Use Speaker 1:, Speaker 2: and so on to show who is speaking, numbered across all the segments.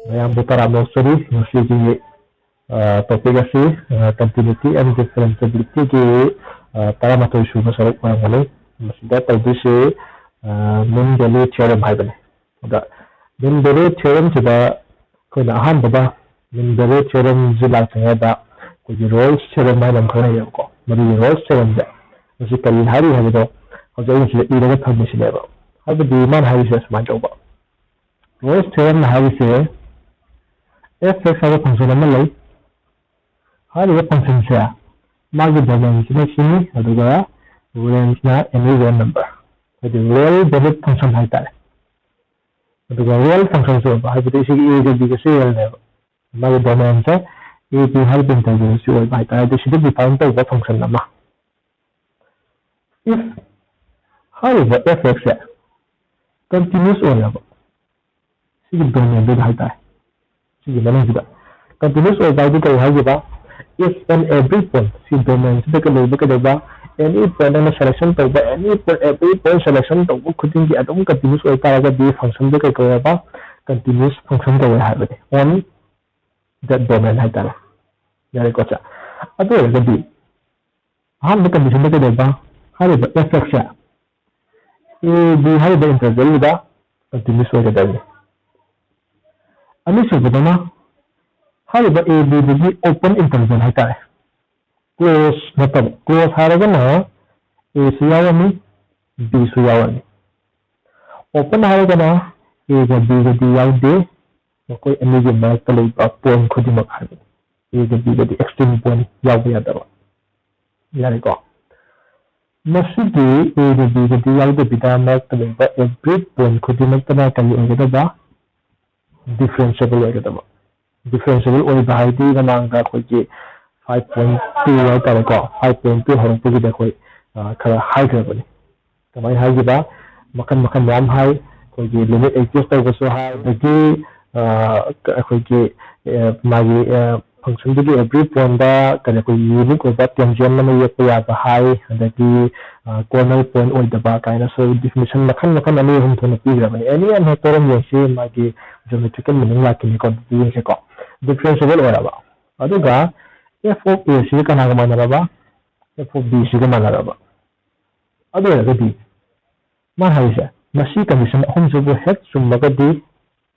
Speaker 1: Mayam Butara Mosuri, Musiki Topigasi, continuity and differentiability ki parameter issue na sarap parang masida pagdisi min value theorem haibane. Da min value theorem sida ko na ahan baba min value theorem zila sangada ko Rolle's theorem mai lam khona yako. Mari Rolle's theorem da masi kali hari habido hojai sila iraga thamni sileba. Habidi man hari se smart over. Rolle's theorem hari se f(x) है function में ले हर ये function से मार्ग dimension में सीनी अदुगा range ना any real number तो real debit function है तारे अदुगा real फंक्शन से बाहर भी इसी a के b के से real है मार्ग डायमेंशन a b हर बिंदु तक से और बाहर तारे तो सीधे डिफाइन तो वो फंक्शन नमा if हर ये f(x) है continuous और है सीधे डोमेन में बाहर तारे continuous or by the Hajiba, if and every point, see domain, any point and a selection to any every point selection to could be a continuous or paragraph function the Kayaba, continuous function to have it on that domain. Hatana. Yarikocha. Other the B. How the condition the Kayaba, how is the FX? You have the interval with the continuous or the day. Anisha Budana, however, a B open interval है close मतलब close हारेगा A सुयावनी B सुयावनी open हारेगा A का B का D याव दे तो कोई अन्य जो मैच का लेगा point खुद ही मत हारे A का B का D extreme point याव भी आता है यानी को मस्जिद A का B का D याव दे बिना मैच का लेगा every point खुद ही मत करना कहीं होगा तो बा differentiable होगा तो differentiable और बाहर दी का नाम का कोई कि 5.2 होता है को 5.2 हम पूरी देखो खरा हाई कर बनी तो मैं हाई जिबा मकन नाम हाई कोई कि लिमिट एग्जिस्ट तो वैसे हाई देखिए कोई कि मागी फंक्शन की एवरी पॉइंट दा कने कोई यूनिक होता टेंजेंट में ये कोई आता हाई देखिए कॉर्नर पॉइंट और दबा काइना सो डिफिनेशन मकन अने हम तो नहीं बनी एनी एन हेक्टोरम ये से मागी geometrical meaning लाके को दिए से को differentiable हो रहा अदुगा f of a से कना मान रहा f of b से मान रहा अदुगा दी मान है से मसी कंडीशन हम जो है सुमगा दी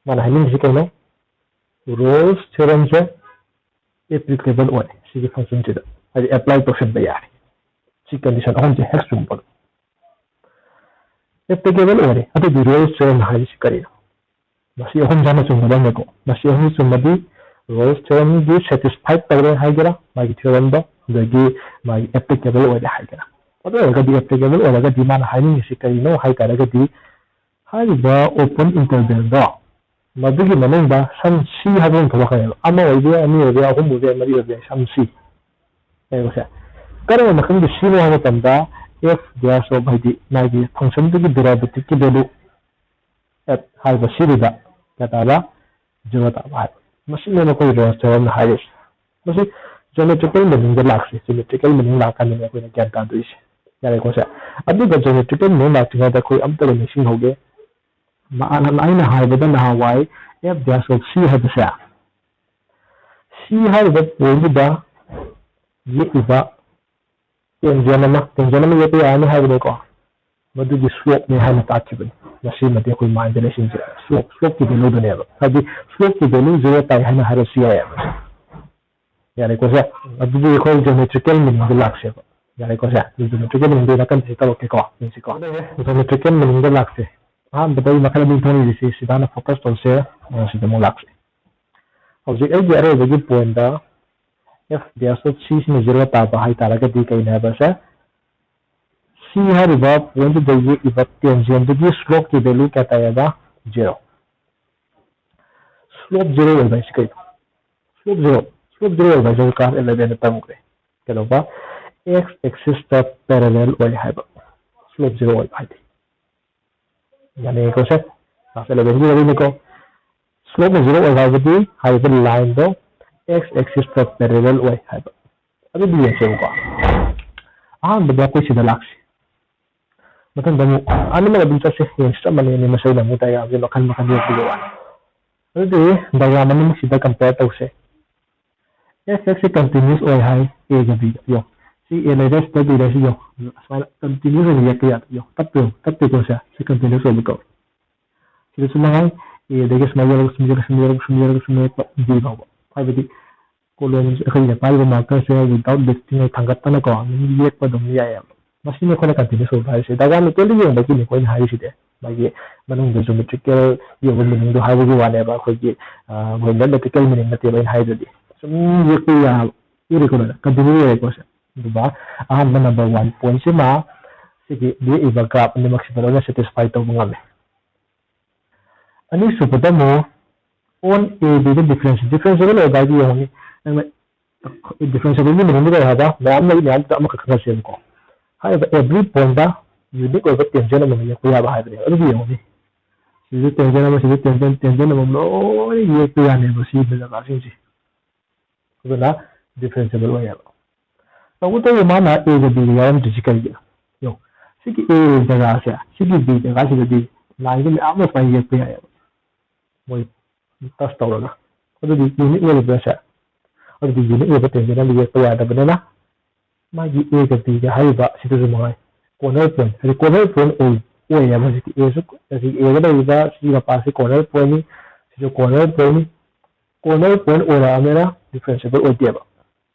Speaker 1: मान है से कहनो Rolle's theorem से applicable हो से फंक्शन से है apply पर्सन पे यार सी कंडीशन हम जो है सुमगा applicable हो अदुगा Rolle's theorem है से करें मसी हम जाना चुनना को मसी हम चुनना Rolle's theorem की satisfied तगड़े है जरा मागी theorem दो जगी मागी applicable हो है जरा और अगर दी applicable और अगर दी मान है नहीं इसी कहीं नो है करेगा दी है बा open interval दो मधु की मने बा सम C है वो थोड़ा करेगा अम्मा वो भी अम्मी वो भी आहो मुझे मरी वो भी सम C है वैसे करें मकन की C में हमें तंदा f दिया सो भाई दी मागी फंक्शन तो की derivative की value at high basirida kataba jawata ba machine में कोई रेस्टोरेंट हाइस मसी ज्योमेट्रिकल मीनिंग के लाख से ज्योमेट्रिकल मीनिंग लाका में कोई क्या का दो इसे यार को से अभी जब ज्योमेट्रिकल मीनिंग लाख से कोई अब तक मिसिंग हो गए मान लाइन हाई बदन ना वाई एफ दैश ऑफ सी है बसा सी है वो पॉइंट दा ये इबा टेंजेंट में ये पे आने है वो को मधु की स्लोप में है ना ताकि मसी में कोई मान देने से स्लोप की वैल्यू देने अब ताकि स्लोप की वैल्यू 0 तक है ना हर सी है यानी को से अब ये कोई ज्योमेट्रिकल मीनिंग के लाख से यानी को से ज्योमेट्रिकल मीनिंग देना कन से करो के को ज्योमेट्रिकल मीनिंग के लाख से हां बताइए मतलब भी थोड़ी जैसे सीधा ना फोकस तो से सीधा मो लाख से अब जे ए अरे बगी पॉइंट दा एफ दैश ऑफ सी में 0 ता हाई तारा के दी कहीं है बस C है रिवर्ब पॉइंट देखिए इवत टेंजेंट की स्लोप की वैल्यू क्या आएगा 0 स्लोप 0 होगा इसका स्लोप 0 होगा जो क्लास 11 तक होगा क्या होगा x एक्सिस तक पैरेलल और है स्लोप 0 होगा यानी को से क्लास 11 की वैल्यू को स्लोप 0 होगा यदि हाइपर लाइन दो x एक्सिस तक पैरेलल और है अभी भी ऐसे होगा हां बड़ा कोई सीधा लक्ष्य मतलब दमो अन्य में अभी तक से इंस्टा बने नहीं मसले दमो ताया अभी मखन ये भी हुआ ꯑꯗꯨꯗꯤ ꯗꯥꯏꯒ꯭ꯔꯥꯝ ꯑꯅꯤꯃꯛꯁꯤꯗ ꯀꯝꯄꯦꯌꯔ ꯇꯧꯁꯦ f(x) continuous ꯑꯣꯏ ꯍꯥꯏ a ꯒ b ꯌꯣ ꯁꯤ a ꯂꯩꯔꯦ ꯁꯤꯗ b ꯂꯩꯔꯦ ꯌꯣ ꯑꯁꯨꯃꯥꯏꯅ continuous ꯑꯣꯏꯅ ꯌꯦꯛꯄ ꯌꯥꯗꯦ ꯌꯣ ꯇꯞꯄꯦꯀꯣ ꯁꯤ continuous ꯑꯣꯏꯕ ꯀꯧꯏ ꯁꯤꯗꯁꯨ ꯃꯉꯥꯏ a ꯗꯒꯤ ꯁꯨꯃꯥꯏꯅ ꯌꯧꯔꯒ ꯁꯨꯝ ꯌꯦꯛꯄ b ꯐꯥꯎꯕ ꯍꯥꯏꯕꯗꯤ ꯀꯣꯂꯣꯝ ꯑꯩꯈꯣꯏꯅ ꯄꯥꯏꯔꯤꯕ ꯃꯥꯔꯀꯔꯁꯦ ꯋꯤꯗꯥꯎꯠ ꯂꯤꯐꯇꯤꯡ ꯊꯥꯡꯒꯠꯇꯅꯀꯣ ꯑꯗꯨꯝ ꯌꯦꯛꯄ ꯑꯗꯨꯝ ꯌꯥꯏꯑꯕ ꯃꯁꯤꯅꯤ ꯑꯩꯈꯣꯏꯅ continuous ꯑꯣꯏꯕ ꯍꯥꯏꯔꯤꯁꯦ ꯗꯥꯏꯒ꯭ꯔꯥꯝ ꯂꯤꯇꯔꯦꯜꯂꯤ ꯌꯦꯡꯕꯒꯤꯅꯤ ꯑꯩꯈꯣꯏꯅ ꯍꯥꯏꯔꯤꯁꯤꯗꯤ ꯃꯥꯒꯤ ꯃꯅꯨꯡꯗ ꯖꯤꯑꯣꯃꯦꯇ꯭ꯔꯤꯀꯦꯜ ꯌꯧꯕ ꯃꯤꯅꯤꯡꯗꯣ ꯍꯥꯏꯕꯒꯤ ꯋꯥꯅꯦꯕ ꯑꯩꯈꯣꯏꯒꯤ ꯃꯦꯊꯃꯦꯇꯤꯀꯦꯜ ꯃꯤꯅꯤꯡ ꯅꯠꯇꯦꯕ ꯑꯩꯅ ꯍꯥꯏꯗꯨꯗꯤ ꯁꯨꯝ ꯌꯦꯛꯄ ꯌꯥꯕ ꯌꯦꯛꯀꯣ ꯀꯟꯇꯤꯅ꯭ꯌꯨ ꯌꯦꯛꯀꯣ ꯁꯦ ꯑꯗꯨꯒ ꯑꯍꯥꯟꯕ ꯅꯝꯕꯔ 1 ꯄꯣꯏꯟꯠꯁꯤꯃ ꯁꯤꯒꯤ ꯌꯦꯛꯏꯕ ꯒ꯭ꯔꯥꯐ ꯑꯅꯤꯃꯛꯁꯤꯗ ꯂꯣꯏꯅ ꯁꯦꯇꯤꯁꯐꯥꯏ ꯇꯧꯕ ꯉꯝꯃꯦ ꯑꯅꯤꯁꯨꯕꯗ ꯑꯃꯨꯛ on a b ꯗ ꯗꯤꯐꯔꯦꯟꯁꯤꯌꯦꯕꯜ ꯑꯣꯏꯕ ꯍꯥꯏꯗꯤ ꯌꯦꯡꯉꯨꯅꯤ ꯅꯪꯅ ꯗꯤꯐꯔꯦꯟꯁꯤꯌꯦꯕꯜꯒꯤ ꯃꯤꯅꯤꯡꯗꯤ ꯀꯔꯤ ꯍꯥꯏꯕ ꯃꯌꯥꯝ ꯂꯩ ꯃꯌꯥꯝꯗꯨꯗ ꯑꯃꯈꯛ ꯈꯪꯉꯁꯦꯕꯀꯣ ꯍꯥꯏꯔꯤꯕ ꯑꯦꯚ꯭ꯔꯤ ꯄꯣꯏꯟꯠꯇ ꯌꯨꯅꯤꯛ ꯑꯣꯏꯕ ꯇꯦꯟꯖꯦꯟ ꯑꯃ ꯌꯦꯛꯄ ꯌꯥꯕ ꯍꯥꯏꯕꯅꯦꯕ ꯑꯗꯨꯗꯤ ꯌꯦꯡꯉꯨꯅꯤ ꯁꯤꯗ ꯇꯦꯟꯖꯦꯟ ꯑꯃ ꯁꯤꯗ ꯇꯦꯟꯖꯦꯟ ꯑꯃ ꯂꯣꯏꯅ ꯌꯦꯛꯄ ꯌꯥꯅꯦꯕ ꯁꯤꯒꯤ ꯖꯒꯥꯁꯤꯡꯁꯦ ꯑꯗꯨꯅ ꯗꯤꯐꯔꯦꯟꯁꯤꯌꯦꯕꯜ ꯑꯣꯏꯌꯦꯕ ꯇꯧꯕꯇꯕꯨ ꯃꯥꯅ a ꯒ b ꯒ ꯌꯥꯎꯔꯝꯗ꯭ꯔꯤꯁꯤ ꯀꯔꯤꯒꯤꯅꯣ ꯌꯦꯡꯉꯨ ꯁꯤꯒꯤ a ꯖꯒꯥꯁꯦ ꯁꯤꯒꯤ b ꯖꯒꯥꯁꯤꯗꯗꯤ ꯂꯥꯏꯟꯁꯦ ꯃꯌꯥꯝ ꯁꯨꯃꯥꯏꯅ ꯌꯦꯛꯄ ꯌꯥꯏꯑꯕ ꯃꯣꯏ ꯇꯁ ꯇꯧꯔꯒ ꯑꯗꯨꯗꯤ ꯌꯨꯅꯤꯛ ꯑꯣꯏꯔꯤꯕ꯭ꯔꯁꯦ ꯑꯗꯨꯗꯤ ꯌꯨꯅꯤꯛ ꯑꯣꯏꯕ ꯇꯦꯟꯖꯦꯟ ꯑꯃ ꯌꯦꯛꯄ ꯌꯥꯗꯕꯅꯤꯅ ꯃꯥꯒꯤ a ꯒ b ꯒ ꯍꯥꯏꯔꯤꯕ ꯁꯤꯗꯁꯨ ꯃꯉꯥꯏ ꯀꯣꯔꯅꯔ ꯄꯣꯏꯟꯠ ꯍꯥꯏꯗꯤ ꯀꯣꯔꯅꯔ ꯄꯣꯏꯟꯠ ꯑꯣꯏꯌꯦꯕ ꯍꯧꯖꯤꯛꯀꯤ ꯑꯦꯒ ꯂꯩꯔꯤꯕ ꯁꯤꯒꯤ ꯃꯄꯥꯁꯤ ꯀꯣꯔꯅꯔ ꯄꯣꯏꯟꯠꯅꯤ ꯁꯤꯁꯨ ꯀꯣꯔꯅꯔ ꯄꯣꯏꯟꯠꯅꯤ ꯀꯣꯔꯅꯔ ꯄꯣꯏꯟꯠ ꯑꯣꯏꯔꯛꯑꯕꯅꯤꯅ ꯗꯤꯐꯔꯦꯟꯁꯤꯌꯦꯕꯜ ꯑꯣꯏꯗꯦꯕ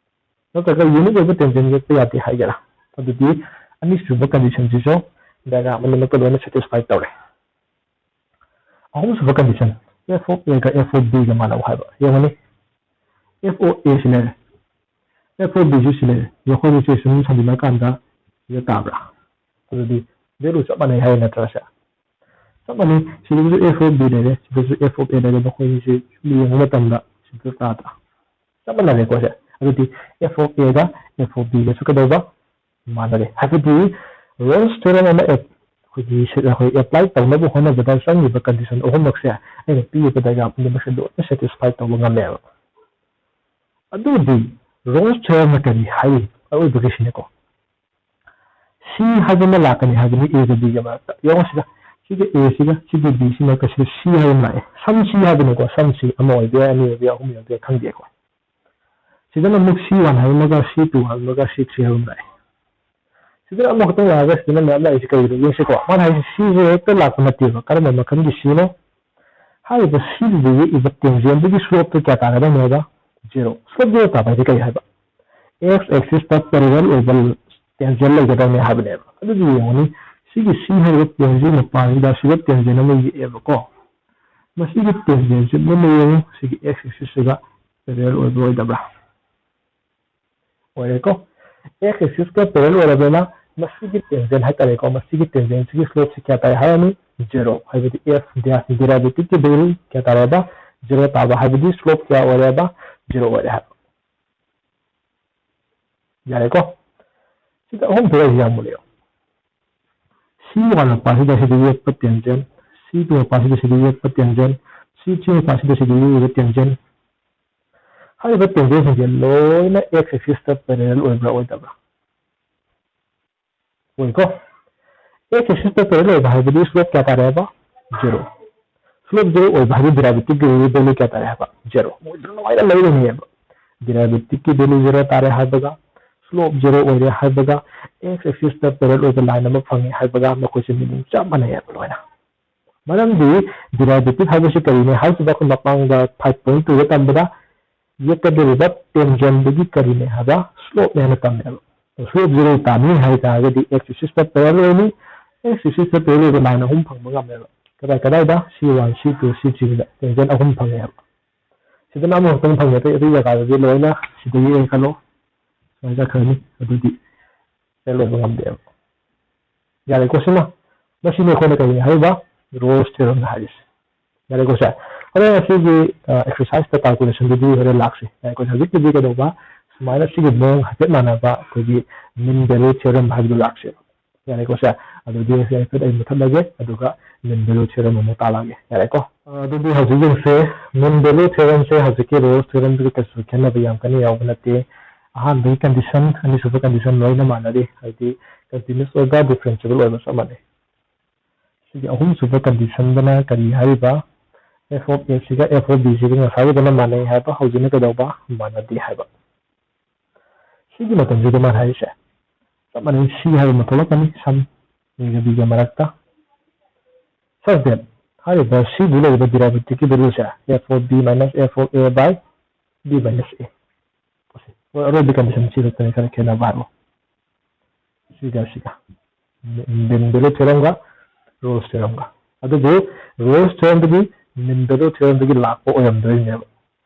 Speaker 1: ꯅꯠꯇ꯭ꯔꯒ ꯌꯨꯅꯤꯛ ꯑꯣꯏꯕ ꯇꯦꯟꯖꯦꯟ ꯌꯦꯛꯄ ꯌꯥꯗꯦ ꯍꯥꯏꯒꯦꯔꯥ ꯑꯗꯨꯗꯤ ꯑꯅꯤꯁꯨꯕ ꯀꯟꯗꯤꯁꯟꯁꯤꯁꯨ ꯗꯥꯏꯒ꯭ꯔꯥꯝ ꯑꯅꯤꯃꯛꯇ ꯂꯣꯏꯅ ꯁꯦꯇꯤꯁꯐꯥꯏ ꯇꯧꯔꯦ ꯑꯍꯨꯝꯁꯨꯕ ꯀꯟꯗꯤꯁꯟ f of a ꯒ f of b ꯒ ꯃꯥꯟꯅꯧ ꯍꯥꯏꯕ ꯌꯦꯡꯉꯨꯅꯤ f of a ꯁꯤ ꯂꯩꯔꯦ f of b ꯁꯤ ꯂꯩꯔꯦ ꯃꯈꯣꯏꯅꯤꯁꯦ ꯁꯨꯝ ꯁꯝꯖꯤꯟꯅꯀꯥꯟꯗ ꯁꯤꯗ ꯇꯥꯕ꯭ꯔꯥ ꯑꯗꯨꯗꯤ ꯚꯦꯂꯨ ꯆꯞ ꯃꯥꯟꯅꯩ ꯍꯥꯏ ꯅꯠꯇ꯭ꯔꯁꯦ ꯆꯞ ꯃꯥꯟꯅꯩ ꯁꯤꯗꯁꯨ f of b ꯂꯩꯔꯦ ꯁꯤꯗꯁꯨ f of a ꯂꯩꯔꯦ ꯃꯈꯣꯏꯅꯤꯁꯦ ꯌꯦꯡꯕ ꯃꯇꯝꯗ ꯁꯤꯗ ꯇꯥꯗ꯭ꯔꯥ ꯆꯞ ꯃꯥꯟꯅꯔꯦꯀꯣ ꯁꯦ ꯑꯗꯨꯗꯤ f of a ꯒ f of b ꯒꯁꯨ ꯀꯩꯗꯧꯕ ꯃꯥꯟꯅꯔꯦ ꯍꯥꯏꯕꯗꯤ ꯔꯣꯜꯁ ꯊꯤꯑꯣꯔꯝ ꯑꯃ ꯑꯩꯈꯣꯏ ꯑꯦꯄ꯭ꯂꯥꯏ ꯇꯧꯅꯕ ꯍꯣꯠꯅꯕꯗ ꯆꯪꯉꯤꯕ ꯀꯟꯗꯤꯁꯟ ꯑꯍꯨꯝꯃꯛꯁꯦ ꯑꯩꯅ ꯄꯤꯔꯤꯕ ꯗꯥꯏꯒ꯭ꯔꯥꯝ ꯑꯅꯤꯃꯛꯁꯦ ꯂꯣꯏꯅ ꯁꯦꯇꯤꯁꯐꯥꯏ ꯇꯧꯕ ꯉꯝꯃꯦꯕ ꯑꯗꯨꯗꯤ ꯔꯣꯜꯁ ꯊꯤꯑꯣꯔꯝꯅ ꯀꯔꯤ ꯍꯥꯏꯔꯤ ꯑꯔꯣꯏꯕꯒꯤꯁꯤꯅꯦꯀꯣ ꯁꯤ ꯍꯥꯏꯕ ꯑꯃ ꯂꯥꯛꯀꯅꯤ ꯍꯥꯏꯕꯅꯤ a ꯒ b ꯒ ꯃꯔꯛꯇ ꯌꯦꯡꯉꯣ ꯁꯤꯗ ꯁꯤꯒ a ꯁꯤꯒ ꯁꯤꯒ b ꯁꯤ ꯃꯔꯛꯇ ꯁꯤꯗ c ꯍꯥꯏꯕ ꯑꯃ ꯂꯥꯛꯑꯦ ꯁꯝ c ꯍꯥꯏꯕꯅꯤꯀꯣ ꯁꯝ c ꯑꯃ ꯑꯣꯏꯕ ꯌꯥꯏ ꯑꯅꯤ ꯑꯣꯏꯕ ꯌꯥꯏ ꯑꯍꯨꯝ ꯑꯣꯏꯕ ꯌꯥꯏ ꯈꯪꯗꯦꯀꯣ ꯁꯤꯗꯅ ꯑꯃꯨꯛ c1 ꯍꯥꯏꯕ ꯑꯃꯒ c2 ꯍꯥꯏꯕ ꯑꯃꯒ c3 ꯍꯥꯏꯕ ꯑꯃ ꯂꯥꯛꯑꯦ ꯁꯤꯗ ꯑꯃꯈꯛꯇꯪ ꯂꯥꯛꯑꯒ ꯁꯤꯗꯅ ꯃꯌꯥꯝ ꯂꯥꯛꯏꯁꯤ ꯀꯩꯒꯤꯅꯣ ꯌꯦꯡꯁꯤꯀꯣ ꯃꯥꯅ ꯍꯥꯏꯁꯤ ꯁꯤꯁꯦ ꯍꯦꯛꯇ ꯂꯥꯛꯄ ꯅꯠꯇꯦꯕ ꯀꯔꯝꯕ ꯃꯈꯜꯒꯤ ꯁꯤꯅꯣ ꯍꯥꯏꯔꯤꯕ ꯁꯤꯗꯨꯗ ꯌꯦꯛꯏꯕ ꯇꯦꯟꯖꯦꯟꯗꯨꯒꯤ ꯁ꯭ꯂꯣꯞꯇꯨ ꯀꯌꯥ ꯇꯥꯒꯗꯕꯅꯦꯕ 0 ꯁ꯭ꯂꯣꯞ 0 ꯇꯥꯕ ꯍꯥꯏꯁꯦ ꯀꯔꯤ ꯍꯥꯏꯕ x ꯑꯦꯛꯁꯤꯁꯇ ꯄꯦꯔꯦꯂꯦꯜ ꯑꯣꯏꯕ ꯇꯦꯟꯖꯦꯟ ꯂꯩꯒꯗꯕꯅꯤ ꯍꯥꯏꯕꯅꯦꯕ ꯑꯗꯨꯗꯤ ꯌꯦꯡꯉꯨꯅꯤ ꯁꯤꯒꯤ c ꯍꯥꯏꯔꯤꯕ ꯄꯣꯏꯟꯠꯁꯤꯒꯤ ꯃꯄꯥꯟꯁꯤꯗ ꯁꯤꯗ ꯇꯦꯟꯖꯦꯟ ꯑꯃ ꯌꯦꯛꯑꯦꯕꯀꯣ ꯃꯁꯤꯒꯤ ꯇꯦꯟꯖꯦꯟꯁꯤ ꯃꯨꯟꯅ ꯌꯦꯡꯉꯨ ꯁꯤꯒꯤ x ꯑꯦꯛꯁꯤꯁꯁꯤꯒ ꯄꯦꯔꯦꯂꯦꯜ ꯑꯣꯏꯕ꯭ꯔꯥ ꯑꯣꯏꯗꯕ꯭ꯔꯥ ꯑꯣꯏꯔꯦꯀꯣ x ꯑꯦꯛꯁꯤꯁꯀ ꯄꯦꯔꯦꯂꯦꯜ ꯑꯣꯏꯔꯕꯅꯤꯅ ꯃꯁꯤꯒꯤ ꯇꯦꯟꯖꯦꯟ ꯍꯥꯏꯇꯥꯔꯦꯀꯣ ꯃꯁꯤꯒꯤ ꯇꯦꯟꯖꯦꯟꯁꯤꯒꯤ ꯁ꯭ꯂꯣꯞꯁꯤ ꯀꯌꯥ ꯇꯥꯏ ꯍꯥꯏꯔꯅꯤ 0 ꯍꯥꯏꯕꯗꯤ f ꯗꯦꯔꯤꯚꯦꯇꯤꯚꯀꯤ ꯚꯦꯂꯨ ꯀꯌꯥ ꯇꯥꯔꯦꯕ 0 ꯇꯥꯕ ꯍꯥꯏꯕꯗꯤ ꯁ꯭ꯂꯣꯞ ꯀꯌꯥ ꯑꯣꯏꯔꯦꯕ 0 ꯑꯣꯏꯔꯦ ꯍꯥꯏꯕ ꯌꯥꯔꯦꯀꯣ ꯁꯤꯗ ꯑꯍꯨꯝ ꯊꯣꯛꯏꯁꯤ ꯌꯥꯝ ꯃꯨꯟꯅ c1 ꯃꯄꯥꯁꯤꯗ ꯁꯤꯗ ꯌꯦꯛꯄ ꯇꯦꯟꯖꯦꯟ c2 ꯃꯄꯥꯁꯤꯗ ꯁꯤꯗ ꯌꯦꯛꯄ ꯇꯦꯟꯖꯦꯟ c3 ꯃꯄꯥꯁꯤꯗ ꯁꯤꯗ ꯌꯦꯛꯏꯕ ꯇꯦꯟꯖꯦꯟ ꯍꯥꯏꯔꯤꯕ ꯇꯦꯟꯖꯦꯟꯁꯤꯡꯁꯦ ꯂꯣꯏꯅ x ꯑꯦꯛꯁꯤꯁꯇ ꯄꯦꯔꯦꯂꯦꯜ ꯑꯣꯏꯕ꯭ꯔꯥ ꯑꯣꯏꯗꯕ꯭ꯔꯥ ꯑꯣꯏꯀꯣ x ꯑꯦꯛꯁꯤꯁꯇ ꯄꯦꯔꯦꯂꯦꯜ ꯑꯣꯏꯕ ꯍꯥꯏꯕꯗꯤ ꯁ꯭ꯂꯣꯞ ꯀꯌꯥ ꯇꯥꯔꯦꯕ 0 ꯁ꯭ꯂꯣꯞ 0 ꯑꯣꯏꯕ ꯍꯥꯏꯕꯗꯤ ꯗꯦꯔꯤꯚꯦꯇꯤꯚꯀꯤ ꯚꯦꯂꯨ ꯀꯌꯥ ꯇꯥꯔꯦ ꯍꯥꯏꯕ 0 ꯃꯣꯏꯗ ꯂꯣꯏꯅ ꯂꯩꯔꯤꯅꯦꯕ ꯗꯦꯔꯤꯚꯦꯇꯤꯚꯀꯤ ꯚꯦꯂꯨ 0 ꯇꯥꯔꯦ ꯍꯥꯏꯕꯒ ꯁ꯭ꯂꯣꯞ 0 ꯑꯣꯏꯔꯦ ꯍꯥꯏꯕꯒ x ꯑꯦꯛꯁꯤꯁꯇ ꯄꯦꯔꯦꯂꯦꯜ ꯑꯣꯏꯕ ꯂꯥꯏꯟ ꯑꯃ ꯐꯪꯉꯦ ꯍꯥꯏꯕꯒ ꯃꯈꯣꯏꯁꯦ ꯃꯤꯅꯤꯡ ꯆꯞ ꯃꯥꯟꯅꯩꯑꯕ ꯂꯣꯏꯅ ꯃꯔꯝꯗꯤ ꯗꯦꯔꯤꯚꯦꯇꯤꯚ ꯍꯥꯏꯕꯁꯤ ꯀꯔꯤꯅꯤ ꯍꯥꯏꯕꯁꯤꯗ ꯑꯩꯈꯣꯏ ꯃꯃꯥꯡꯗ 5.2ꯗ ꯇꯝꯕꯗ ꯌꯦꯛꯀꯗꯧꯔꯤꯕ ꯇꯦꯟꯖꯦꯟꯗꯨꯒꯤ ꯀꯔꯤꯅꯦ ꯍꯥꯏꯕ ꯁ꯭ꯂꯣꯞꯅꯦ ꯍꯥꯏꯅ ꯇꯝꯃꯦꯕ ꯁ꯭ꯂꯣꯞ 0 ꯇꯥꯅꯤ ꯍꯥꯏꯇꯥꯔꯒꯗꯤ x ꯑꯦꯛꯁꯤꯁꯇ ꯄꯦꯔꯦꯂꯦꯜ ꯑꯣꯏꯅꯤ x ꯑꯦꯛꯁꯤꯁꯇ ꯄꯦꯔꯦꯂꯦꯜ ꯑꯣꯏꯕ ꯂꯥꯏꯟ ꯑꯍꯨꯝ ꯐꯪꯕ ꯉꯝꯃꯦꯕ ꯀꯗꯥꯏꯗ c1 c2 c3ꯗ ꯇꯦꯟꯖꯦꯟ ꯑꯍꯨꯝ ꯐꯪꯉꯦꯕ ꯁꯤꯗꯅ ꯑꯃꯈꯛꯇꯪ ꯐꯪꯉꯦ ꯑꯇꯩ ꯖꯒꯥꯗꯗꯤ ꯂꯣꯏꯅ ꯁꯤꯗ ꯌꯦꯡ ꯈꯜꯂꯣ ꯁꯨꯃꯥꯏꯅ ꯆꯠꯈ꯭ꯔꯅꯤ ꯑꯗꯨꯗꯤ ꯂꯣꯏꯕ ꯉꯝꯗꯦꯕ ꯌꯥꯔꯦꯀꯣ ꯁꯤꯃ ꯃꯁꯤꯅꯤ ꯑꯩꯈꯣꯏꯅ ꯀꯔꯤꯅꯤ ꯍꯥꯏꯔꯤꯕ ꯔꯣꯜꯁ ꯊꯤꯑꯣꯔꯝ ꯍꯥꯏꯔꯤꯁꯦ ꯌꯥꯔꯦꯀꯣ ꯁꯦ ꯍꯣꯔꯦꯟ ꯑꯁꯤꯒꯤ ꯑꯦꯛꯁꯔꯁꯥꯏꯖꯇ ꯀꯥꯜꯀꯨꯂꯦꯁꯟꯗꯨꯗꯤ ꯍꯣꯔꯦꯟ ꯂꯥꯛꯁꯤ ꯌꯥꯔꯦꯀꯣ ꯍꯧꯖꯤꯛꯀꯤꯗꯤ ꯀꯩꯗꯧꯕ ꯁꯨꯃꯥꯏꯅ ꯁꯤꯒꯤ ꯃꯑꯣꯡ ꯍꯥꯏꯐꯦꯠ ꯃꯥꯟꯅꯕ ꯑꯩꯈꯣꯏꯒꯤ ꯃꯤꯟ ꯚꯦꯂꯨ ꯊꯤꯑꯣꯔꯝ ꯍꯥꯏꯕꯗꯨ ꯂꯥꯛꯁꯦꯕ ꯌꯥꯔꯦꯀꯣ ꯁꯦ ꯑꯗꯨꯗꯤ ꯍꯥꯏꯐꯦꯠ ꯑꯩ ꯃꯨꯊꯠꯂꯒꯦ ꯑꯗꯨꯒ ꯃꯤꯟ ꯚꯦꯂꯨ ꯊꯤꯑꯣꯔꯝ ꯑꯃꯨꯛ ꯇꯥꯛꯂꯛꯑꯒꯦ ꯌꯥꯔꯦꯀꯣ ꯑꯗꯨꯗꯤ ꯍꯧꯖꯤꯛ ꯌꯦꯡꯁꯦ ꯃꯤꯟ ꯚꯦꯂꯨ ꯊꯤꯑꯣꯔꯝꯁꯦ ꯍꯧꯖꯤꯛꯀꯤ ꯔꯣꯜꯁ ꯊꯤꯑꯣꯔꯝꯗꯨꯒ ꯀꯩꯁꯨ ꯈꯦꯠꯅꯕ ꯌꯥꯝ ꯀꯟꯅ ꯌꯥꯎꯕ ꯅꯠꯇꯦ ꯑꯍꯥꯟꯕꯒꯤ ꯀꯟꯗꯤꯁꯟ ꯑꯅꯤꯁꯨꯕ ꯀꯟꯗꯤꯁꯟ ꯂꯣꯏꯅ ꯃꯥꯟꯅꯔꯤ ꯍꯥꯏꯗꯤ ꯀꯟꯇꯤꯅ꯭ꯌꯨꯁ ꯑꯣꯏꯕ ꯗꯤꯐꯔꯦꯟꯁꯤꯌꯦꯕꯜ ꯑꯣꯏꯕ ꯆꯞ ꯃꯥꯟꯅꯩ ꯁꯤꯒꯤ ꯑꯍꯨꯝꯁꯨꯕ ꯀꯟꯗꯤꯁꯟꯗꯅ ꯀꯔꯤ ꯍꯥꯏꯔꯤꯕ f of a siga f of b siga ngasagidana manai haiba hojina kadauba manadi haiba sigi matamsida man haise samani c haiba matolakani sam a ga b ga marakta such that haiba c bula ga derivative ki value sa f of b minus f of a by b minus a already condition c rutani kare kena baro siga Mendelo theorem ga Rolle's theorem ga adugo Rolle's theorem di Mendelo theorem di lakpo oyamdoi ne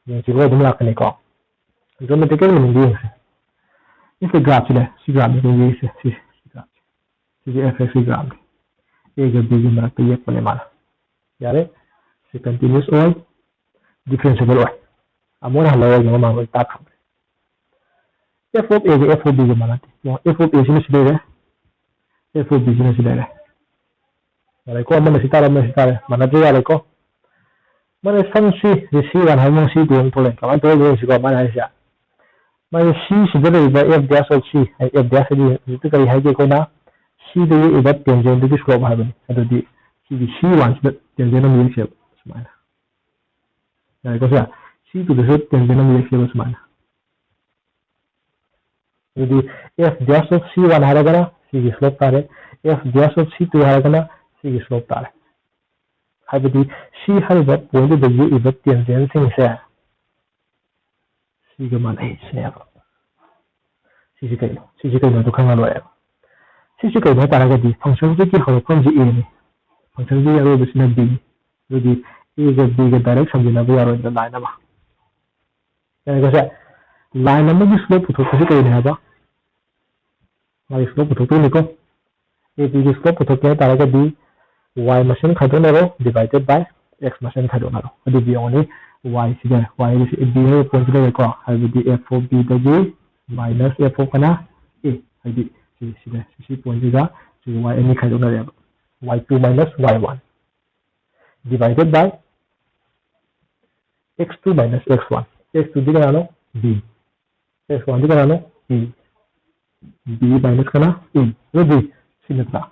Speaker 1: yung sigo dum lakani ko geometrical meaning if the graph si graph ni si graph si fx graph a ga b ga marakta yek pone mala yare si continuous or differentiable or amona halawa ga ma ta kham f of a ga f of b ga malati f of a sin si f of b sin si dere yare ko amana sitara mana je yare ko mana sam si c1 haimong c tuang tole kaman tole si ko mana sia mana c si dere ba f dash of c f dash di itu kali haje ko na c de e ba tangent di slope ha bani adu di c1 da tangent no mi shape semana yare ko sia c to the tangent no mi shape semana jadi f dash of c1 haragana c slope tare f dash of c2 haragana c slope tare habidi c hariba point da yu iba tangent sing se c ga man ai se ba c kai no to khanga lo ya c kai no tara ga di function ji ki ho from ji a ni function ji yaro bis na b jadi a ga b ga direct samjina ba yaro da line ba ya ga sa line number ji slope to ko kai ne ba mai slope to ni ko a b ji slope to ke tara ga di y machine khadonaro divided by x machine khadonaro adu bi only y siga y is b he point le ko habidi f of b da g minus f of kana a habidi si point siga si y any khadonaro y2 minus y1 divided by x2 minus x1 x2 diga no b x1 diga no e b minus kana a adu sinatra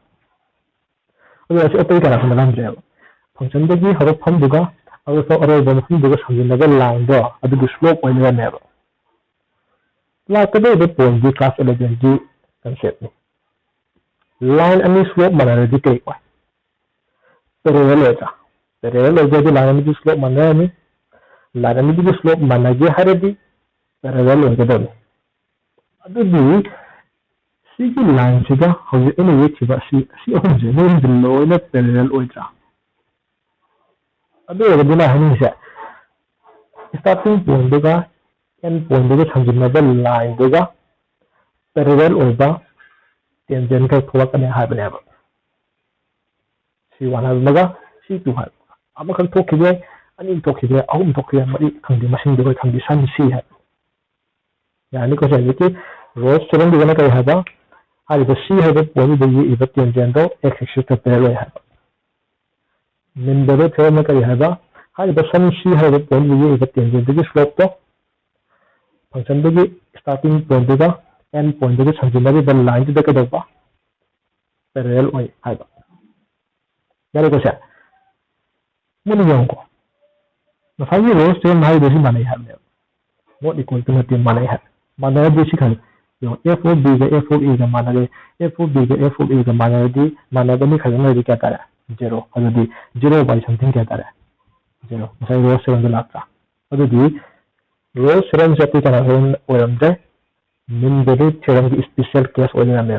Speaker 1: अगर ऐसे अपने करा समझना चाहिए function दे की हर form दुगा अगर तो अरे बमफिन दुगा समझना का लाइन दो अभी स्लोप पॉइंट का नेब लाइक तो पॉइंट दी क्लास 11 जी कांसेप्ट में लाइन अनि स्लोप मना रे दी कई quoi पैरेलल है जो लाइन अनि स्लोप मना है लाइन अनि दी स्लोप मना के हर दी पैरेलल है तो अभी Sigi line siga hoje ene yechi ba si hoje ne dillo ene parallel oitra adu ga dina hani sa starting point ga end point ga samjina ba line ga parallel oiba tangent ka thok ne ha bane ba c1 ha maga c2 ha ama kan thok khibe ani thok khibe ahum thok khibe mari khangdi machine de khangdi san c ha yani ko sa yiki rows seven digana kai ha ba hari ba c hai ba point da ye iba tangent do x axis ta parallel hai Mendelo theorem kai hai ba hari ba sam c hai ba point da ye iba tangent da slope to function da starting point da end point da samjina ba line da ka da ba parallel oi hai ba yare ko sa mun yong ko na sai rows theorem hai da si manai hai not equal to nothing manai hai manai da si khai yung f of b ga f of a ga mana le f of b ga f of a ga mana di mana da ni khajna ri kya tara 0 adu di 0 by something kya tara 0 sai row seven ga lakta adu di row seven se applica na ron oram de Mendelo theorem ki special case oyna me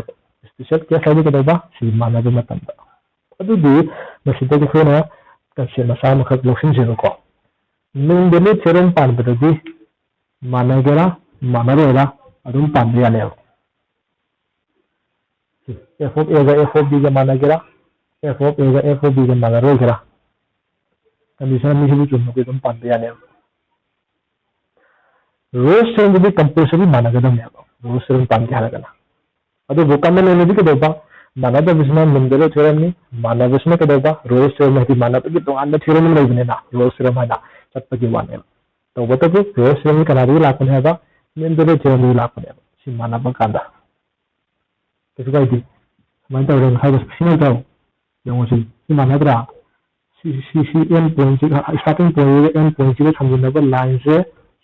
Speaker 1: special case ai ga ba si mana ga matam da adu di masida ki khona ka se masa ma khak losin zero ko Mendelo theorem pan da di mana ga mana ro adum pan ya le f of a ga f of b ga mana gira f of a ga f of b ga mana ro gira condition mi hibu chum ke dum pan ya le rows से भी compulsory माना गया है rows से pan के हालत ना अदो vocabulary लेने भी के देबा माना द विस्मा Mendelo theorem ni माना विस्मा के देबा rows से में माना तो कि तो अन्य theorem में नहीं ना rows से माना चट के वाने तो वो तो rows से में करा दी लापन है बा Mendelo theorem ni lakone si mana ba kanda kesu kai di man ta ren ha ga sinai ta yung si mana dra n point starting point n point ꯁꯤꯒ ꯁꯝꯖꯤꯟꯅꯕ ꯂꯥꯏꯟꯁꯦ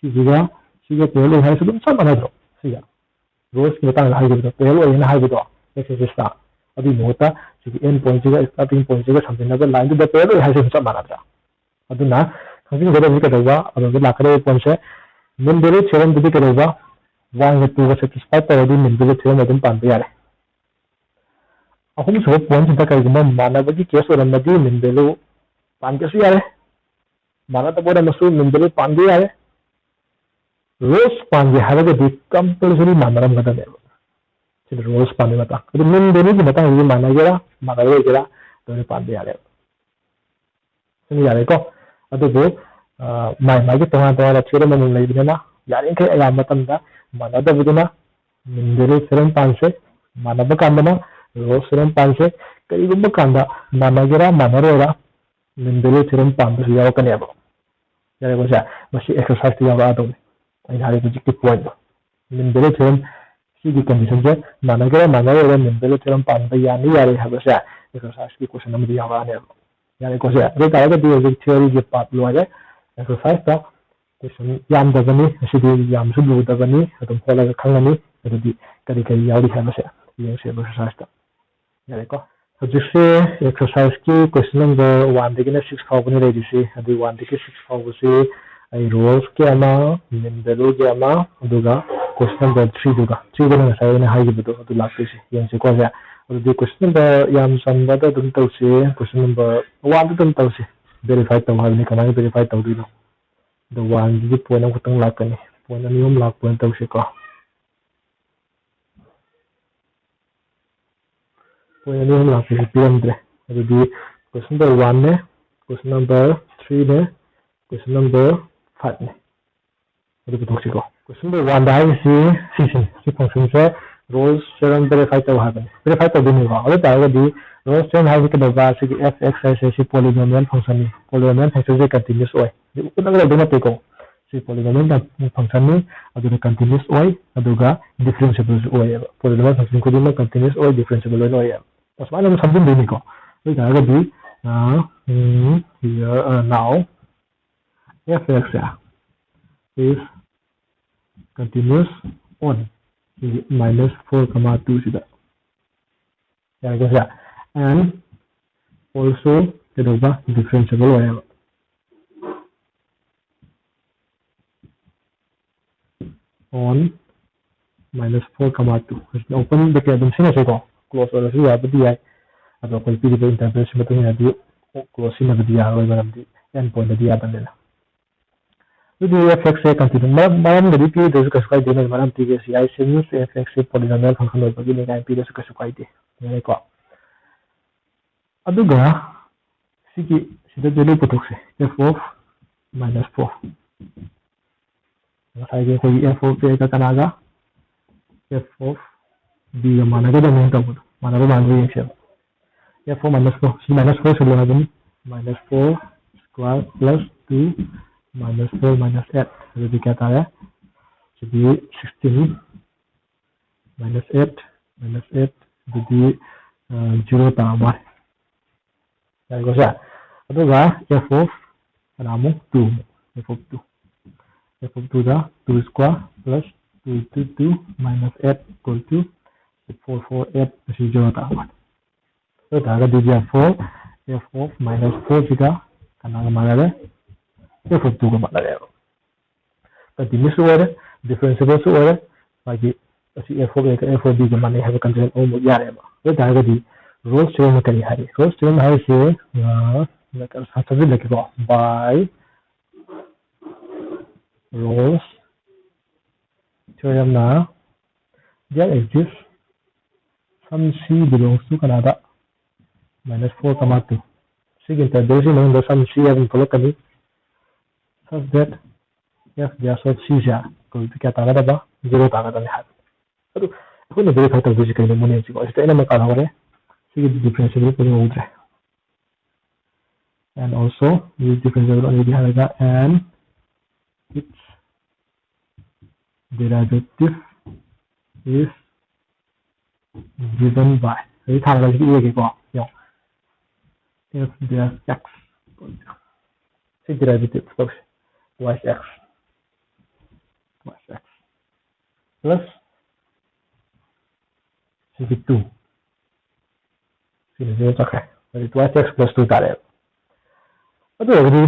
Speaker 1: ꯁꯤꯒ ꯄꯦꯔꯦꯜ ꯑꯣꯏ ꯍꯥꯏꯔꯁꯨ ꯑꯗꯨꯝ ꯆꯞ ꯃꯥꯟꯅꯗ꯭ꯔꯣ ꯁꯤꯒ ꯔꯣꯁꯀꯤ ꯃꯇꯥꯡꯗ ꯍꯥꯏꯈꯤꯕꯗꯣ ꯄꯦꯔꯦꯜ ꯑꯣꯏꯅ ꯍꯥꯏꯕꯗꯣ ꯑꯦꯛꯁꯔꯁꯥꯏꯁꯇ ꯑꯗꯨꯒꯤ ꯃꯍꯨꯠꯇ ꯁꯤꯒꯤ n ꯄꯣꯏꯟꯠꯁꯤꯒ ꯁ꯭ꯇꯥꯔꯇꯤꯡ ꯄꯣꯏꯟꯠꯁꯤꯒ ꯁꯝꯖꯤꯟꯅꯕ ꯂꯥꯏꯟꯗꯨꯗ ꯄꯦꯔꯦꯜ ꯑꯣꯏ ꯍꯥꯏꯔꯁꯨ ꯆꯞ ꯃꯥꯟꯅꯗ꯭ꯔꯥ ꯑꯗꯨꯅ ꯈꯪꯖꯤꯟꯒꯗꯕꯁꯤ ꯀꯩꯗꯧꯕ ꯑꯗꯨꯗ ꯂꯥꯛꯀꯗꯕ ꯄꯣꯏꯟꯠꯁꯦ ꯃꯤꯟ ꯚꯦꯂ꯭ꯌꯨ ꯊꯤꯑꯣꯔꯝꯗꯨꯗꯤ ꯀꯩꯗꯧꯕ 1ꯒ 2ꯒ ꯁꯦꯇꯤꯁꯐꯥꯏ ꯇꯧꯔꯗꯤ ꯃꯤꯟ ꯚꯦꯂ꯭ꯌꯨ ꯊꯤꯑꯣꯔꯝ ꯑꯗꯨꯝ ꯄꯥꯟꯕ ꯌꯥꯔꯦ ꯑꯍꯨꯝꯁꯨꯕ ꯄꯣꯏꯟꯠꯁꯤꯗ ꯀꯔꯤꯒꯨꯝꯕ ꯃꯥꯟꯅꯕꯒꯤ ꯀꯦꯁ ꯑꯣꯏꯔꯝꯃꯗꯤ ꯃꯤꯟ ꯚꯦꯂ꯭ꯌꯨ ꯄꯥꯟꯕꯁꯨ ꯌꯥꯔꯦ ꯃꯥꯟꯅꯗꯕ ꯑꯣꯏꯔꯝꯃꯁꯨ ꯃꯤꯟ ꯚꯦꯂ꯭ꯌꯨ ꯄꯥꯟꯕ ꯌꯥꯔꯦ ꯔꯣꯁ ꯄꯥꯟꯒꯦ ꯍꯥꯏꯔꯒꯗꯤ compulsory ꯃꯥꯟꯅꯔꯝꯒꯗꯕꯅꯦꯕ sida rules pani mata itu min deni di mata ini mana gera dari pandi ada ini ya ko itu bu mai tengah ciri menilai di mana yarin ke ayam matan da mana ada buduna min deni serem panse mana bukan mana rules serem panse kayak itu bukan da mana gera min deni serem panse ya kan ya bu ya ko sa masih exercise ya ba do ini hari itu jikit point min deni serem sigi condition je managera min belo teram pan ba yani yare habasa exercise ki question number yawa ne yani ko se re ka ga di theory je part lo ya exercise ta question yam da bani sidi yam su lu da bani adum hola ga khangani adi kari kari yawi habasa yen se exercise ta yani ko so exercise ki question number 1 degina 6 phawni re disi adi 1 degi 6 phawsi ai rules ke ama min belo ke ama aduga question number 3 duga 3 dana sai na hai gido adu lakisi yen se ko ya adu question number yam samba da dum tawse question number 1 dum tawse verify taw ha ni kana verify taw dino the one di point ang kutang lakani point ani yom lak point tawse ko point ani yom lakisi piramdre adu di question number 1 ne question number 3 ne question number 5 ne adu tawse ko question number 1 da si function se roles serum verify taw ha verify taw dini ko adu ta di roles serum ha ke da ba si fx si polynomial function ni polynomial function je continuous oi di unang la dina te ko si polynomial da function ni adu continuous oi adu ga differentiable oi polynomial function ko dina continuous oi differentiable oi pas mana samjin dini ko adu ta di here now fx is continuous on minus 4,2 sida ya guys ya and also the differentiable whatever on minus 4,2 open the cabin sini ko close or si ya budi ai atau ko pi di interface betul ya di close ni budi ya oi baram di endpoint di ya tanela itu fx continue malam dari pi itu suka di malam 3 si ai sinus fx polynomial function lo begini kan pi suka di ini kok aduga sigi sida dulu putuk se f of minus 4 saya ko f of ka kanaga f of b mana ga da mun ta mana ba mana yin se f of minus 4 si minus 4 sebelum ini minus 4 square plus 2 minus 4 minus 8 jadi dikata ya jadi 16 minus 8 jadi 0 tambah ya guys ya itu ga f of namu 2 f of 2 da 2 square plus 2 minus 8 equal to 4 8 masih 0 tambah itu ga di dia 4 f of minus 4 juga karena kemana f of 2 kemana ya continuous order differentiable order bagi si f of b kemana have control o mo yare ba itu ga di roles theorem kali hari roles theorem hari se na kan sa lagi ko by roles theorem na there exists some c belongs to Canada minus 4,2 sige there is no some c having follow kami such that f just of c ja ko kita taga ba zero taga da ha aduh aku na verify ta buji kai mo ne ko ista ina makala hore sige differentiable ko mo utre and also use differentiable on the halaga and its derivative is given by jadi thang lagi iya ko yo f dash x C derivative of twice x plus C2 0 takhay twice x plus 2 tare adu agadi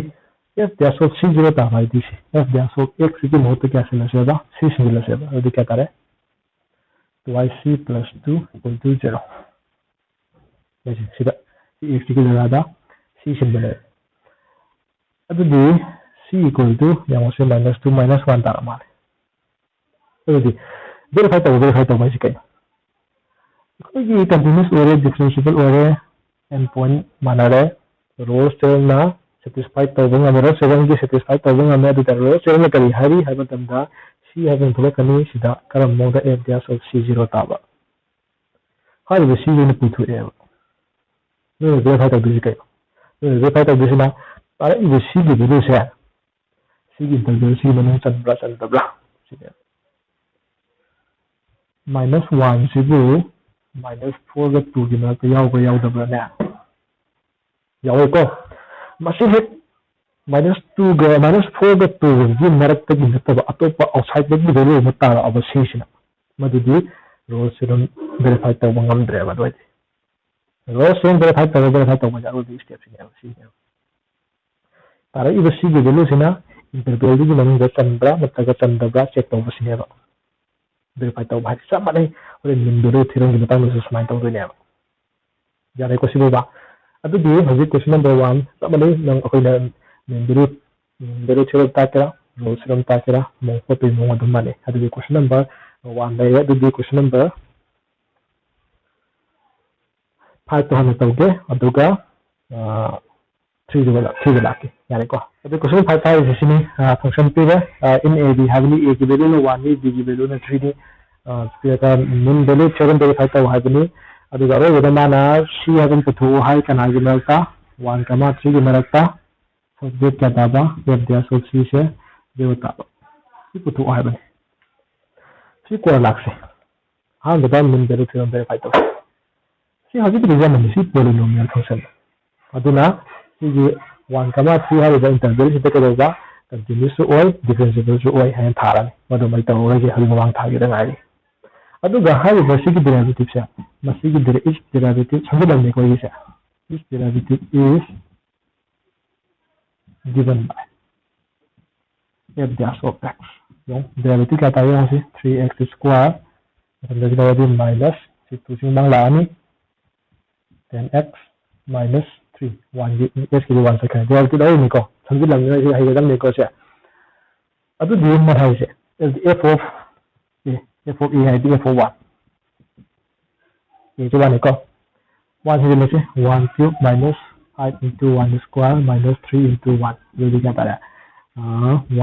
Speaker 1: f dash of C0 ta hai dise f dash of x ki mahut kya se la seba C se la seba adu kya tare twice C plus 2 equal to 0 yes sida x ki jagah C symbol hai adu di C equal to yang se minus 2 minus 1 tara male adu di verify ta mai sikai कोई continuous ore differentiable ore endpoint manare rows term na satisfied tawbang amara seven ki satisfied tawbang amara adu rows term na kari hari haba tamda c haven thole kani sida karam moda f dash of c0 taba hari the c ne putu e no verify ta bisi kai no verify ta bisi na para the c ki value se c ki value c manu chan tabla minus 1 sibu minus 4 ga 2 gi na yaw dabra na yaw ko masi hit minus 2 ga minus 4 ga 2 gi marak ta gi ta atopa outside the value ma ta aba c sina madu di row serum verify ta bangam dre ba doi row serum verify ta ma jaru di step sina para iba c gi value sina interval gi nang ga chandra matta ga chandra check ta ba sina ba verify ta ba sa ma nei ore nimdoro thirang gi batang se smile tong ne jare ko sibo ba adu di hoji question number 1 tamale nang akoi na nimdoro thirang ta kara row serum ta kara mo ko pe mo adum mane adu di question number 1 dai adu di question number 5 to hanu tawge aduga 3 de la ke yare ko adu question 5 ta is sini function pe in a b heavily a ki value no 1 ni b ki value no 3 ni ka min value 7 verify ta hai bani adu ga ro da mana c haven puthu hai kana gi malta 1 kama 3 gi marakta subject kya ta ba f dash of c se devata ci puthu hai bani ci ko lakse ha da min value 7 verify ta ci haji ki exam ni c polynomial function aduna ci 1 kama 3 hai da interval ci ta ka continuous oi differentiable oi han tharan madu mai ta oi ge hal mawang tha gi da ngai aduga hari basiki derivative sa masiki derivative sambil ne ko isa this derivative is given by f dash of x yung derivative kata yung si 3x square and then minus si 2 sing mang la ni 10x minus 3 1 s ki 1 second derivative ai ni ko sambil ne si hai ga ne ko sa adu di ma hai se f of f of a hai f of 1 ये जो वाले को 1 से लेके 1 cube minus 5 into 1 square minus 3 into 1 ये भी क्या आता है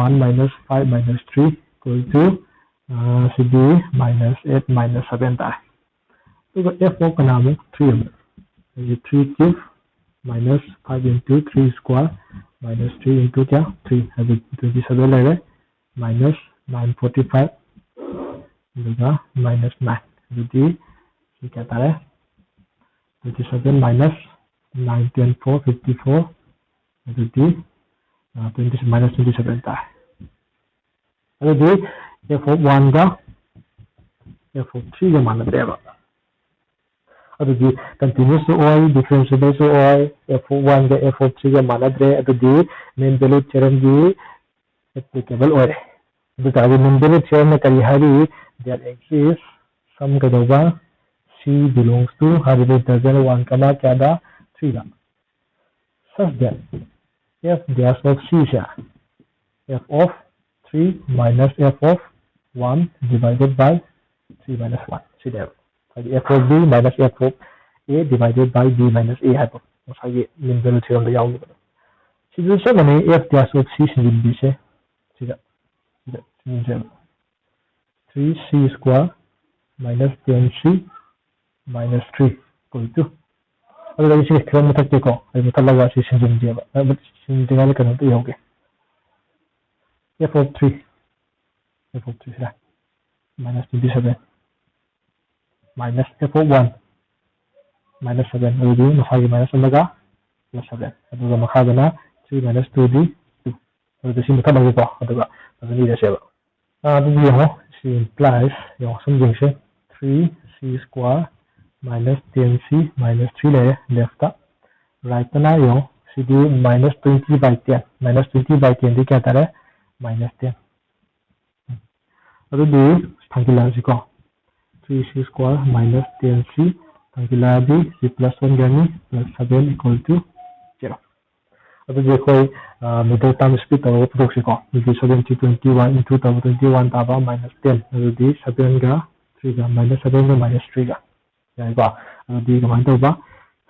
Speaker 1: 1 minus 5 minus 3 equal to should be minus 8 minus 7 आता है तो f of का नाम है 3 ये 3 cube minus 5 into 3 square minus 3 into क्या 3 अभी 27 लग रहा है minus 945 लगा minus 9 jadi क्या आता है 27 minus 9 10 4 54 jadi 20 minus 27 आता है अरे f of 1 का f of 3 का मान लेते हैं अरे continuous oi differentiable oi f of 1 का f of 3 का मान लेते हैं अरे main value theorem की applicable oi अरे ताकि main value theorem में करी हारी there exists some का दोगा C belongs to dozen 1 comma kada 3 da such that f dash of C is f of 3 minus f of 1 divided by 3 minus 1 see there f of b minus f of a divided by b minus a hai so ye min value theorem da yaw ni see this one f dash of C sin b se see that 3c square minus 10c minus 3 equal to अगर इसे क्रम में तक देखो ये मतलब लगा से सिंजम दिया अब सिंजम वाले करना तो ये हो गया f of 3 है minus 27 minus f of 1 minus 7 और ये मसाले minus लगा plus 7 aduga makhadana 3 minus 2 di 2 aduga si muthabagi ko aduga aduni da seba adu yo si implies yo samjing se 3c square minus 10c minus 3 left right na yo si di minus 20 by 10 minus 20 by 10 di kya tare minus 10 adu di thangila si ko 3c square minus 10c thangila di c plus 1 gani plus 7 equal to 0 adu di koi middle term split tawo product si ko di 7021 into 21 taba minus 10 adu di 7 ga 3 ga minus 7 ga minus 3 ga ya ba adu di kaman to ba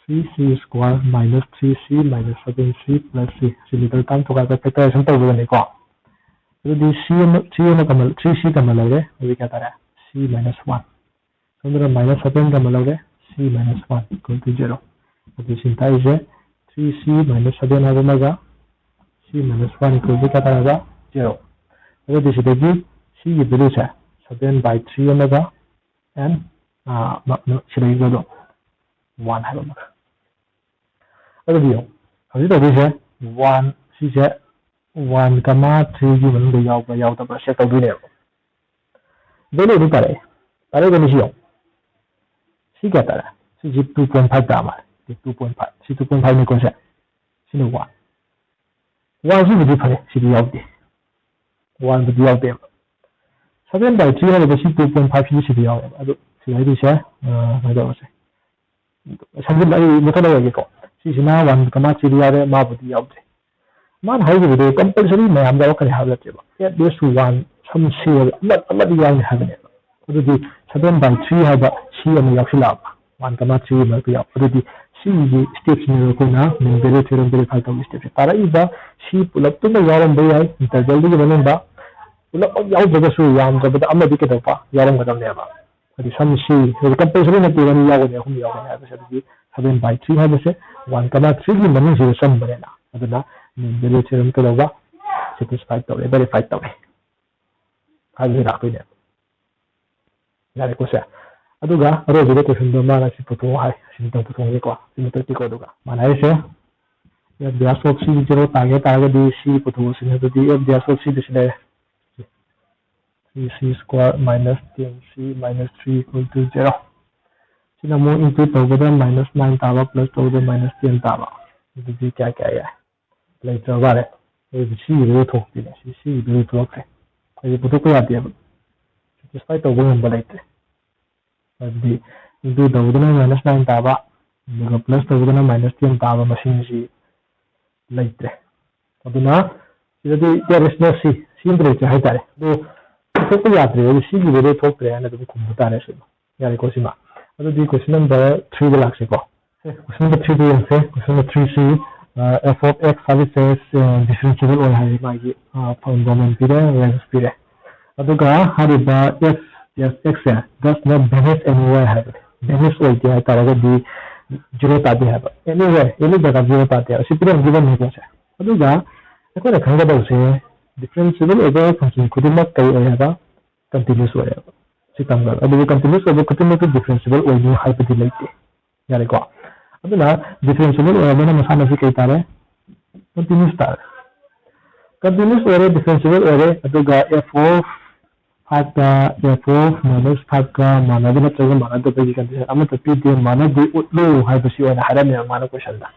Speaker 1: 3c square minus 3c minus 7c plus c si middle term to ka factorization tawo ni ko adu c na kamal 3c kamal le adu kya tara c minus 1 so minus 7 kamal le c minus 1 equal to 0 adu sinta is 3c minus 7 haga c minus 1 equal to kya tara 0 adu this is the c की value है 7 by 3 omega and should I go 1 है omega adu दियो अभी तो this है 1 c से 1 comma 3 की value याव तब से तो भी नहीं value भी करे तारे को नहीं c क्या तारा c 2.5 तामा 2.5 c 2.5 में कौन सा c ने 1 से भी फले c याव दे 1 भी याव दे 7 by 3 है बस 2.5 c याव है अब c है दिशा मैं तो से समझ लाई मतलब है ये को c से ना 1 comma 3 याव है माँ भी याव दे मान हाई भी दे कंपलसरी मैं हम जाओ करे हाल लेते हैं ये this one some c अल्लाह दी याव है ने तो दी 7 by 3 है बा c में याव सिला 1 comma 3 में याव तो दी c की स्टेप्स में को ना मैं बेरे थ्योरम वेरीफाई कर स्टेप तारा इबा c पुलप तो में याव बे है इंटरवल दी बने बा पुलप याव जगह याम जब अमर दी के दफा याव गदम ने बा अदी सम c कंपलसरी ने पूरा याव ने हम याव ने बस दी 7 by 3 है बस 1 comma 3 की मनी से सम बने ना अदना मैं बेरे थ्योरम के दफा satisfy तो वेरीफाई तो हाल ला पे ने यारे को से अदुगा रोज क्वेश्चन दो माना सी पुतो हाय सिन तो पुतो ये को सिन तो टिको दुगा माना ऐसे या ब्यास ऑफ सी 0 तागे दी सी पुतो सिन तो दी ब्यास ऑफ सी दिसले 3c square minus 10c minus 3 equal to 0 सिना मो इनटू तो बदा minus 9 तावा plus तो बदा minus 10 तावा तो दी क्या क्या है ले तो बारे ये सी रे तो दी सी रे तो है ये पुतो को याद है satisfy तो वो हम बोलते दी इनटू तो बदा minus 9 तावा दुगा plus तो बदा minus 10 तावा मशीन सी लेते अदुना इदि या रेशनो सी टेम्परेचर है तारे तो को याद रहे सी की वेरे थोक रहे ना तो कुम बता रहे से यार को सीमा अदु the question number 3 de lakh से को क्वेश्चन नंबर 3 de से question number 3c f of x services differentiable और है मागी fundament पीरे range पीरे अदुगा Hariba f x है does not vanish anywhere है vanish हो गया तारा दी 0 तादे है anywhere any जगह 0 तादे है इसी पूरे गिवन नहीं पहुंचा अदुगा को रखंगा दो से differentiable over function खुदिमक कई होगा continuous होगा सितंगा अदु continuous over खुदिमक differentiable और न्यू हाइपोथेसिस लेते यारे को अदुना differentiable और मैंने मसाला से कई तारे continuous और differentiable और अदुगा f of 5 का f of minus 5 का माना दे मतलब माना तो पे कंडीशन अमर तो पी माना दे उतलो हाइपोथेसिस और हरा में माना क्वेश्चन दा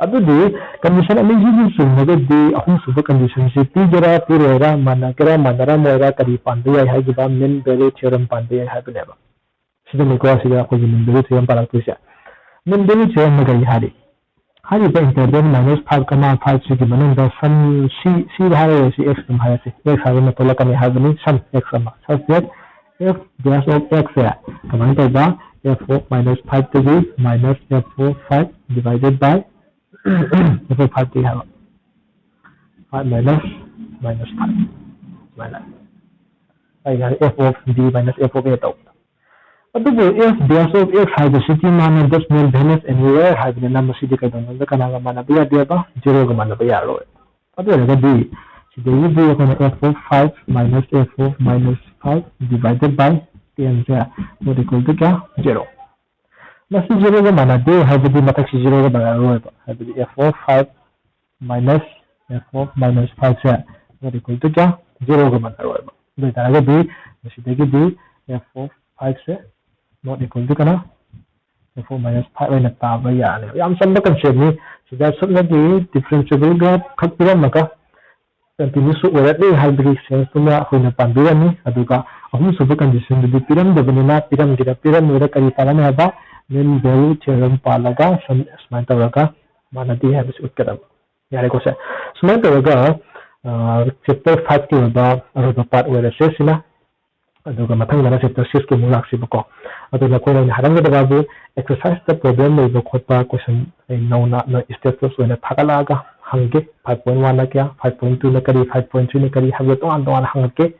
Speaker 1: अदुदी कंडीशन अमी जी सुनगे दी अहम सुब कंडीशन से तीजरा पुरेरा मानकरा मानरा मोरा करी पांदे है जिबा मिन बेरे थ्योरम पांदे है बनेबा सिदा मिको सिदा को मिन बेरे थ्योरम पारा तुसे मिन बेरे थ्योरम में गई हारी पे इंटरवल -5, से की मनन द सम सी हारे से x तुम हारे से x हारे में तोला कने हा बनी सम x सम subject f dash of x है कमांड करबा f of -5 to be minus f of 5 divided by f of 5 है 5 minus 5 minus आई यार f of d minus f of a तो अदुबो f dash of x highway city माने decimal values anywhere highway number city का दोनों कना का माना बिया दिया बा 0 का माना बिया रो अदुबो लगा दी सिटी ये भी अपन f of 5 minus f of minus 5 divided by 10 से वो इक्वल टू क्या 0 Masi 0 ga manade haibadi mataksi 0 ga manaroi haibadi f of 5 minus f of minus 5 se not equal to kya 0 ga manaroi ba doi taraga di masidagi di f of 5 se not equal to kana f of minus 5 oina taba yani yam samba concept ni sida sabna di differentiable ga khakpira maka continuous oiratni haibadi sense tuma akhona pambirani aduga ahum suba condition di piram dabani piram gira piram ira kari tarana haba then value theorem palaga smain tawraga manadi habis utkadam yare ko se smain tawraga chapter 5 ki ba aroba part wala se sina aduga mathang dana chapter 6 ki mulak sibako aduna ko na harang da babu exercise the problem le ba khotpa question no status wala thagalaga hange 5.1 na kya 5.2 na kari 5.3 na kari habe to an hangke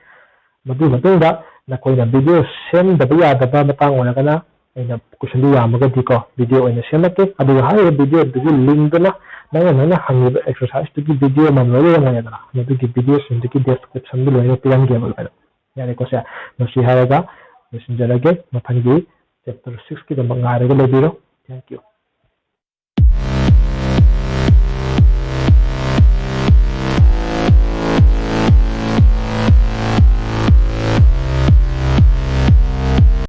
Speaker 1: madu da na ko na video send da ya da ba matang wala kana aina question du yamaga diko video aina semake adu ha video du link dana na hangi exercise du video man lo ya na dana madu ki video sin du ki description du lo ya piram ge bal bal yani ko sa no si ha ga messenger ge mathangi chapter 6 ki da mangare ge le biro thank you